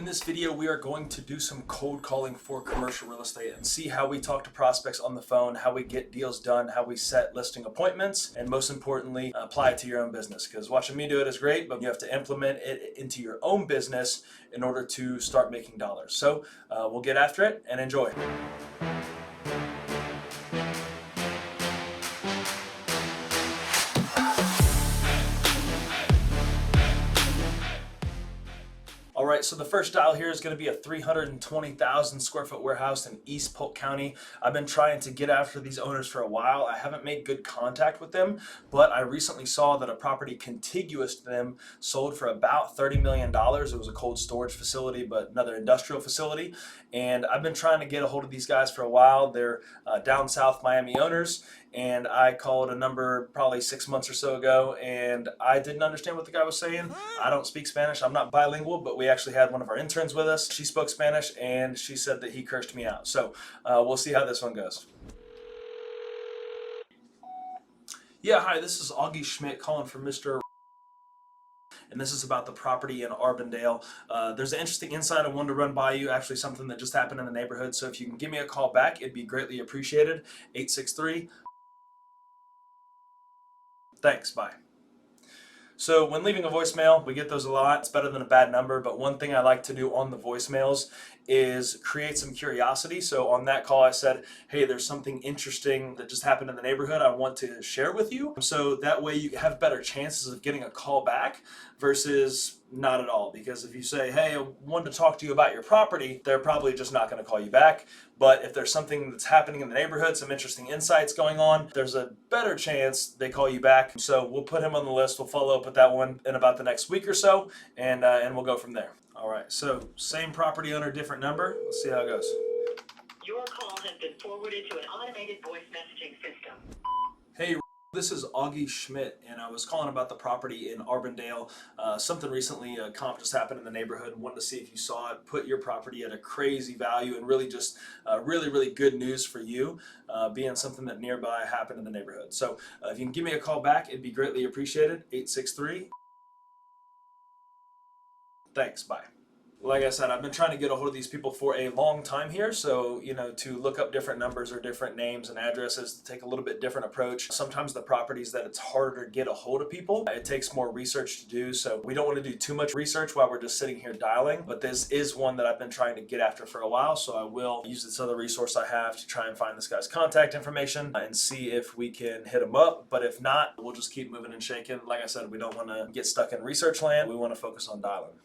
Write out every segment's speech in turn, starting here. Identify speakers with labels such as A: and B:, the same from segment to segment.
A: In this video, we are going to do some cold calling for commercial real estate and see how we talk to prospects on the phone, how we get deals done, how we set listing appointments, and most importantly, apply it to your own business. Because watching me do it is great, but you have to implement it into your own business in order to start making dollars. So we'll get after it and enjoy. All right, so the first dial here is going to be a 320,000 square foot warehouse in East Polk County. I've been trying to get after these owners for a while. I haven't made good contact with them, but I recently saw that a property contiguous to them sold for about $30 million. It was a cold storage facility, but another industrial facility. And I've been trying to get a hold of these guys for a while. They're down south Miami owners. And I called a number probably 6 months or so ago, and I didn't understand what the guy was saying. I don't speak Spanish. I'm not bilingual, but we actually had one of our interns with us. She spoke Spanish, and she said that he cursed me out. So we'll see how this one goes. Yeah, hi, this is Augie Schmidt calling for Mr. And this is about the property in Arbondale. There's an interesting insight I wanted to run by you, actually something that just happened in the neighborhood. So if you can give me a call back, it'd be greatly appreciated. 863. Thanks, bye. So when leaving a voicemail, we get those a lot. It's better than a bad number, but one thing I like to do on the voicemails is create some curiosity. So on that call I said, hey, there's something interesting that just happened in the neighborhood I want to share with you. So that way you have better chances of getting a call back versus not at all. Because if you say, hey, I wanted to talk to you about your property, they're probably just not going to call you back. But if there's something that's happening in the neighborhood, some interesting insights going on, there's a better chance they call you back. So we'll put him on the list. We'll follow up with that one in about the next week or so, and we'll go from there. All right, so same property owner, different number. Let's see how it goes.
B: Your call has been forwarded to an automated voice messaging system.
A: Hey, this is Augie Schmidt, and I was calling about the property in Arbondale. Something recently, a comp just happened in the neighborhood. Wanted to see if you saw it. Put your property at a crazy value, and really just really good news for you, being something that nearby happened in the neighborhood. So if you can give me a call back, it'd be greatly appreciated. 863. Thanks, bye. Like I said, I've been trying to get a hold of these people for a long time here. So, to look up different numbers or different names and addresses, to take a little bit different approach. Sometimes the properties that it's harder to get a hold of people, it takes more research to do. So we don't want to do too much research while we're just sitting here dialing. But this is one that I've been trying to get after for a while. So I will use this other resource I have to try and find this guy's contact information and see if we can hit him up. But if not, we'll just keep moving and shaking. Like I said, we don't want to get stuck in research land. We want to focus on dialing.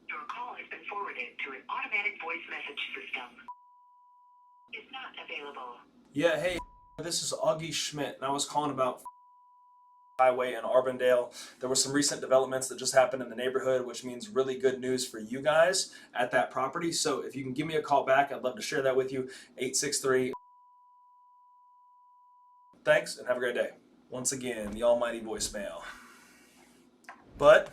B: Your call has been forwarded to an automatic voice message system. Is not available.
A: Yeah, hey, this is Augie Schmidt, and I was calling about highway in Arbondale. There were some recent developments that just happened in the neighborhood, which means really good news for you guys at that property. So if you can give me a call back, I'd love to share that with you. 863. Thanks, and have a great day. Once again, the almighty voicemail. But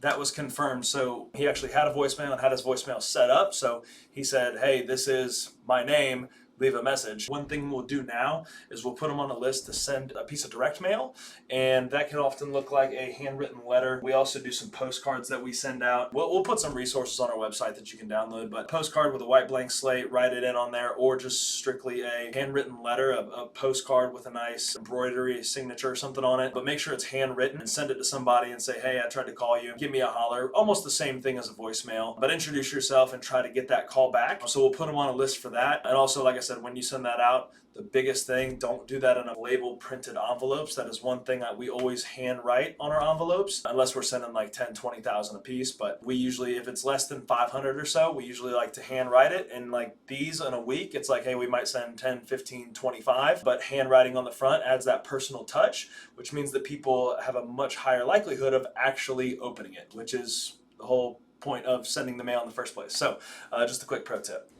A: that was confirmed. So he actually had a voicemail and had his voicemail set up. So he said, hey, this is my name. Leave a message. One thing we'll do now is we'll put them on a list to send a piece of direct mail, and that can often look like a handwritten letter. We also do some postcards that we send out. We'll put some resources on our website that you can download, but postcard with a white blank slate, write it in on there, or just strictly a handwritten letter, a postcard with a nice embroidery, a signature or something on it, but make sure it's handwritten and send it to somebody and say, hey, I tried to call you, give me a holler. Almost the same thing as a voicemail, but introduce yourself and try to get that call back. So we'll put them on a list for that. And also, like I said, when you send that out, the biggest thing, don't do that in a label printed envelopes. That is one thing that we always hand write on our envelopes, unless we're sending like 10, 20,000 a piece. But we usually, if it's less than 500 or so, we usually like to hand write it. And like these in a week, it's like, hey, we might send 10, 15, 25, but handwriting on the front adds that personal touch, which means that people have a much higher likelihood of actually opening it, which is the whole point of sending the mail in the first place. So just a quick pro tip.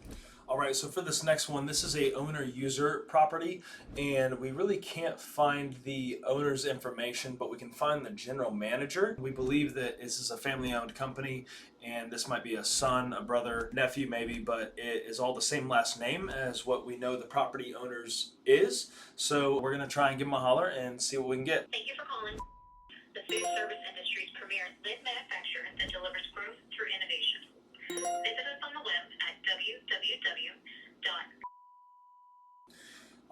A: All right, so for this next one, this is a owner-user property, and we really can't find the owner's information, but we can find the general manager. We believe that this is a family-owned company, and this might be a son, a brother, nephew maybe, but it is all the same last name as what we know the property owner's is. So we're gonna try and give them a holler and see what we can get.
B: Thank you for calling the food service industry's premier lid manufacturer in Central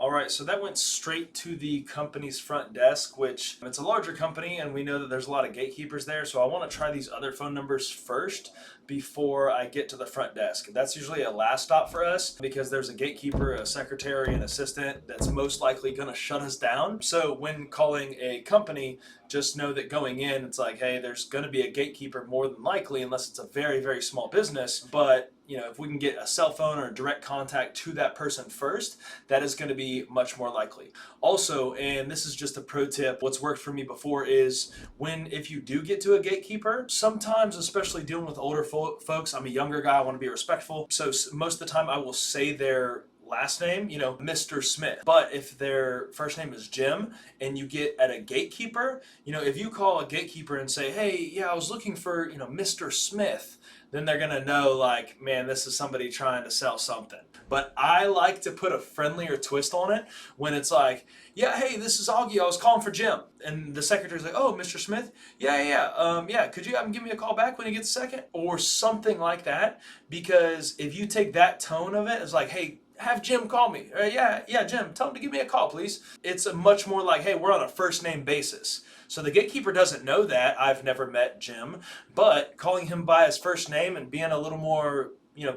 A: All right, so that went straight to the company's front desk, which it's a larger company and we know that there's a lot of gatekeepers there. So I want to try these other phone numbers first before I get to the front desk. That's usually a last stop for us because there's a gatekeeper, a secretary, an assistant that's most likely going to shut us down. So when calling a company, just know that going in, it's like, hey, there's going to be a gatekeeper more than likely, unless it's a very, very small business. But if we can get a cell phone or a direct contact to that person first, that is going to be much more likely. Also, and this is just a pro tip, what's worked for me before is if you do get to a gatekeeper, sometimes, especially dealing with older folks, I'm a younger guy, I want to be respectful. So most of the time I will say their last name, Mr. Smith. But if their first name is Jim and you get at a gatekeeper, if you call a gatekeeper and say, hey, yeah, I was looking for, Mr. Smith, then they're going to know, like, man, this is somebody trying to sell something. But I like to put a friendlier twist on it when it's like, yeah, hey, this is Augie, I was calling for Jim. And the secretary's like, oh, Mr. Smith? Yeah, could you have him give me a call back when he gets a second? Or something like that. Because if you take that tone of it, it's like, hey, have Jim call me. Yeah, Jim, tell him to give me a call, please. It's a much more like, hey, we're on a first name basis. So the gatekeeper doesn't know that. I've never met Jim, but calling him by his first name and being a little more,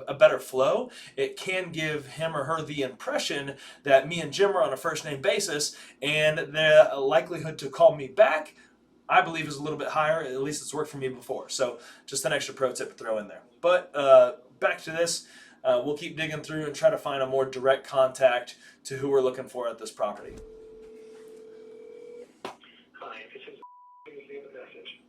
A: a better flow, it can give him or her the impression that me and Jim are on a first name basis, and the likelihood to call me back, I believe, is a little bit higher. At least it's worked for me before. So just an extra pro tip to throw in there. But back to this. We'll keep digging through and try to find a more direct contact to who we're looking for at this property.
C: Hi, this is leave a message.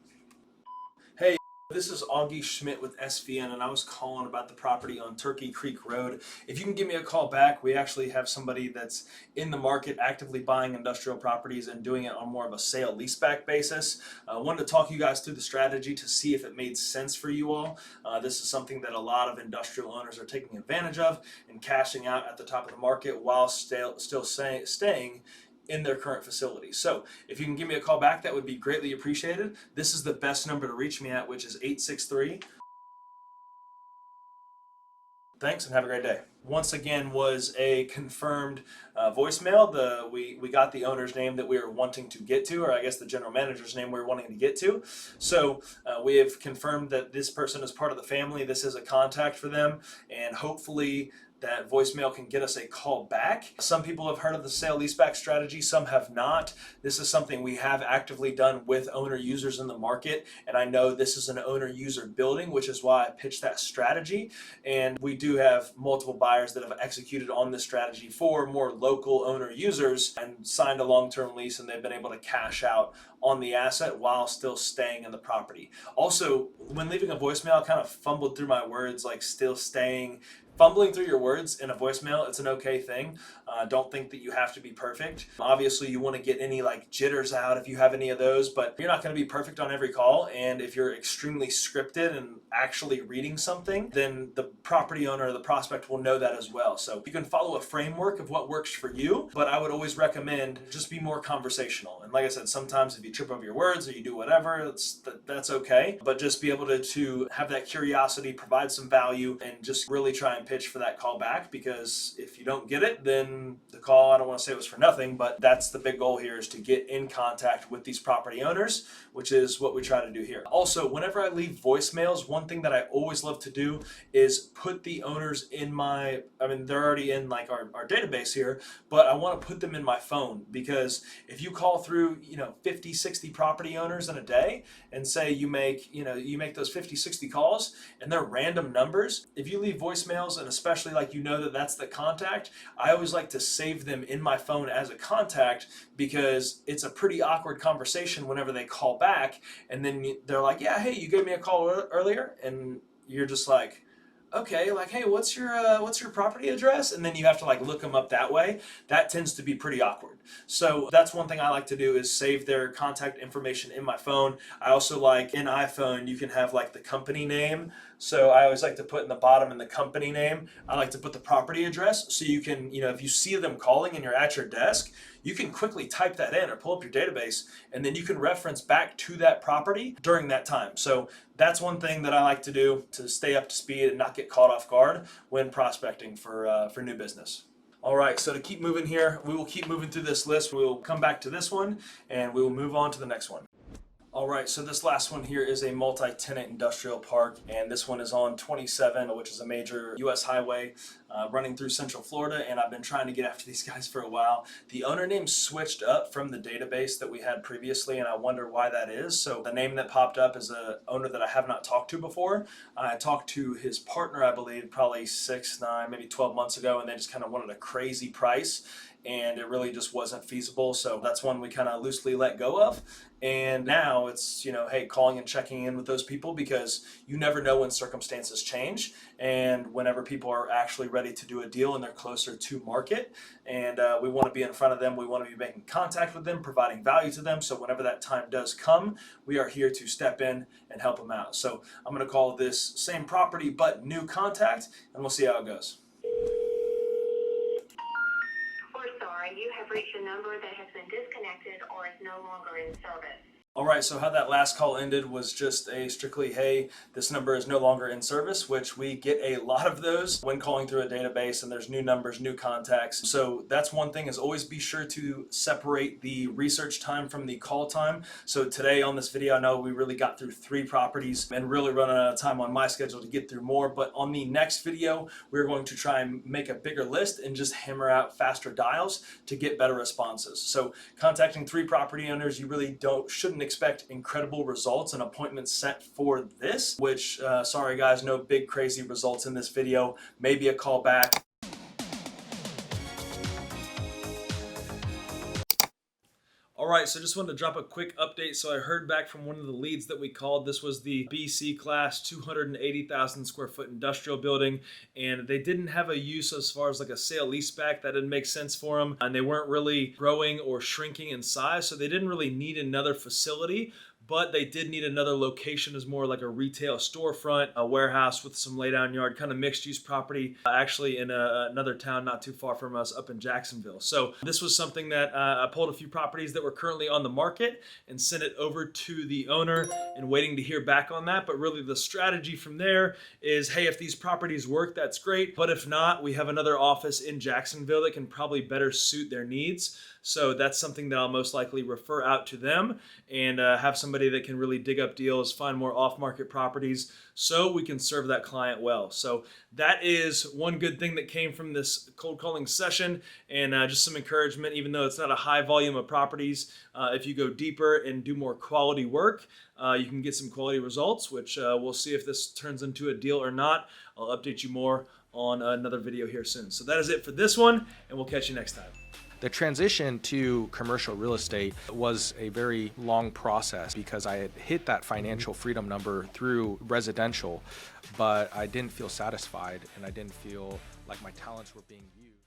A: Hey, this is Augie Schmidt with SVN, and I was calling about the property on Turkey Creek Road. If you can give me a call back, we actually have somebody that's in the market actively buying industrial properties and doing it on more of a sale-leaseback basis. I wanted to talk you guys through the strategy to see if it made sense for you all. This is something that a lot of industrial owners are taking advantage of and cashing out at the top of the market while still staying in their current facility. So if you can give me a call back, that would be greatly appreciated. This is the best number to reach me at, which is 863. Thanks and have a great day. Once again was a confirmed voicemail. We got the owner's name that we were wanting to get to, or I guess the general manager's name we were wanting to get to. So we have confirmed that this person is part of the family. This is a contact for them, and hopefully that voicemail can get us a call back. Some people have heard of the sale-leaseback strategy, some have not. This is something we have actively done with owner users in the market, and I know this is an owner user building, which is why I pitched that strategy. And we do have multiple buyers that have executed on this strategy for more local owner users and signed a long-term lease, and they've been able to cash out on the asset while still staying in the property. Also, when leaving a voicemail, I kind of fumbled through my words, like still staying. Fumbling through your words in a voicemail, it's an okay thing. Don't think that you have to be perfect. Obviously, you want to get any like jitters out if you have any of those, but you're not going to be perfect on every call. And if you're extremely scripted and actually reading something, then the property owner or the prospect will know that as well. So you can follow a framework of what works for you, but I would always recommend just be more conversational. And like I said, sometimes if you trip over your words or you do whatever, that's okay. But just be able to have that curiosity, provide some value, and just really try and pitch for that call back, because if you don't get it, then the call, I don't want to say it was for nothing, but that's the big goal here, is to get in contact with these property owners, which is what we try to do here. Also, whenever I leave voicemails, one thing that I always love to do is put the owners in they're already in like our database here, but I want to put them in my phone, because if you call through 50, 60 property owners in a day and say you make those 50, 60 calls and they're random numbers, if you leave voicemails, and especially that's the contact, I always like to save them in my phone as a contact, because it's a pretty awkward conversation whenever they call back and then they're like, yeah, hey, you gave me a call earlier, and you're just like, okay, like, hey, what's your property address? And then you have to like look them up that way. That tends to be pretty awkward. So that's one thing I like to do, is save their contact information in my phone. I also like, in iPhone, you can have like the company name. So I always like to put in the bottom in the company name, I like to put the property address, so you can, if you see them calling and you're at your desk, you can quickly type that in or pull up your database, and then you can reference back to that property during that time. So that's one thing that I like to do to stay up to speed and not get caught off guard when prospecting for new business. All right, so to keep moving here, we will keep moving through this list. We will come back to this one and we will move on to the next one. All right, so this last one here is a multi-tenant industrial park, and this one is on 27, which is a major U.S. highway running through Central Florida, and I've been trying to get after these guys for a while. The owner name switched up from the database that we had previously, and I wonder why that is. So the name that popped up is an owner that I have not talked to before. I talked to his partner, I believe, probably 6, 9, maybe 12 months ago, and they just kind of wanted a crazy price, and it really just wasn't feasible. So that's one we kind of loosely let go of. And now it's, hey, calling and checking in with those people, because you never know when circumstances change and whenever people are actually ready to do a deal and they're closer to market. And we want to be in front of them. We want to be making contact with them, providing value to them. So whenever that time does come, we are here to step in and help them out. So I'm going to call this same property but new contact, and we'll see how it goes.
B: We're sorry, you have reached a number that has been disconnected or is no longer in service.
A: All right, so how that last call ended was just a strictly, hey, this number is no longer in service, which we get a lot of those when calling through a database, and there's new numbers, new contacts. So that's one thing, is always be sure to separate the research time from the call time. So today on this video, I know we really got through 3 properties and really running out of time on my schedule to get through more. But on the next video, we're going to try and make a bigger list and just hammer out faster dials to get better responses. So contacting 3 property owners, you really shouldn't expect incredible results and appointments set for this, which sorry guys, no big crazy results in this video. Maybe a call back. All right, so just wanted to drop a quick update. So I heard back from one of the leads that we called. This was the BC class 280,000 square foot industrial building, and they didn't have a use as far as like a sale leaseback. That didn't make sense for them, and they weren't really growing or shrinking in size, so they didn't really need another facility. But they did need another location as more like a retail storefront, a warehouse with some laydown yard, kind of mixed use property, actually in another town not too far from us up in Jacksonville. So this was something that I pulled a few properties that were currently on the market and sent it over to the owner and waiting to hear back on that. But really the strategy from there is, hey, if these properties work, that's great. But if not, we have another office in Jacksonville that can probably better suit their needs. So that's something that I'll most likely refer out to them and have somebody that can really dig up deals, find more off-market properties, so we can serve that client well. So that is one good thing that came from this cold calling session, and just some encouragement. Even though it's not a high volume of properties, if you go deeper and do more quality work, you can get some quality results, which we'll see if this turns into a deal or not. I'll update you more on another video here soon. So that is it for this one, and we'll catch you next time.
D: The transition to commercial real estate was a very long process because I had hit that financial freedom number through residential, but I didn't feel satisfied and I didn't feel like my talents were being used.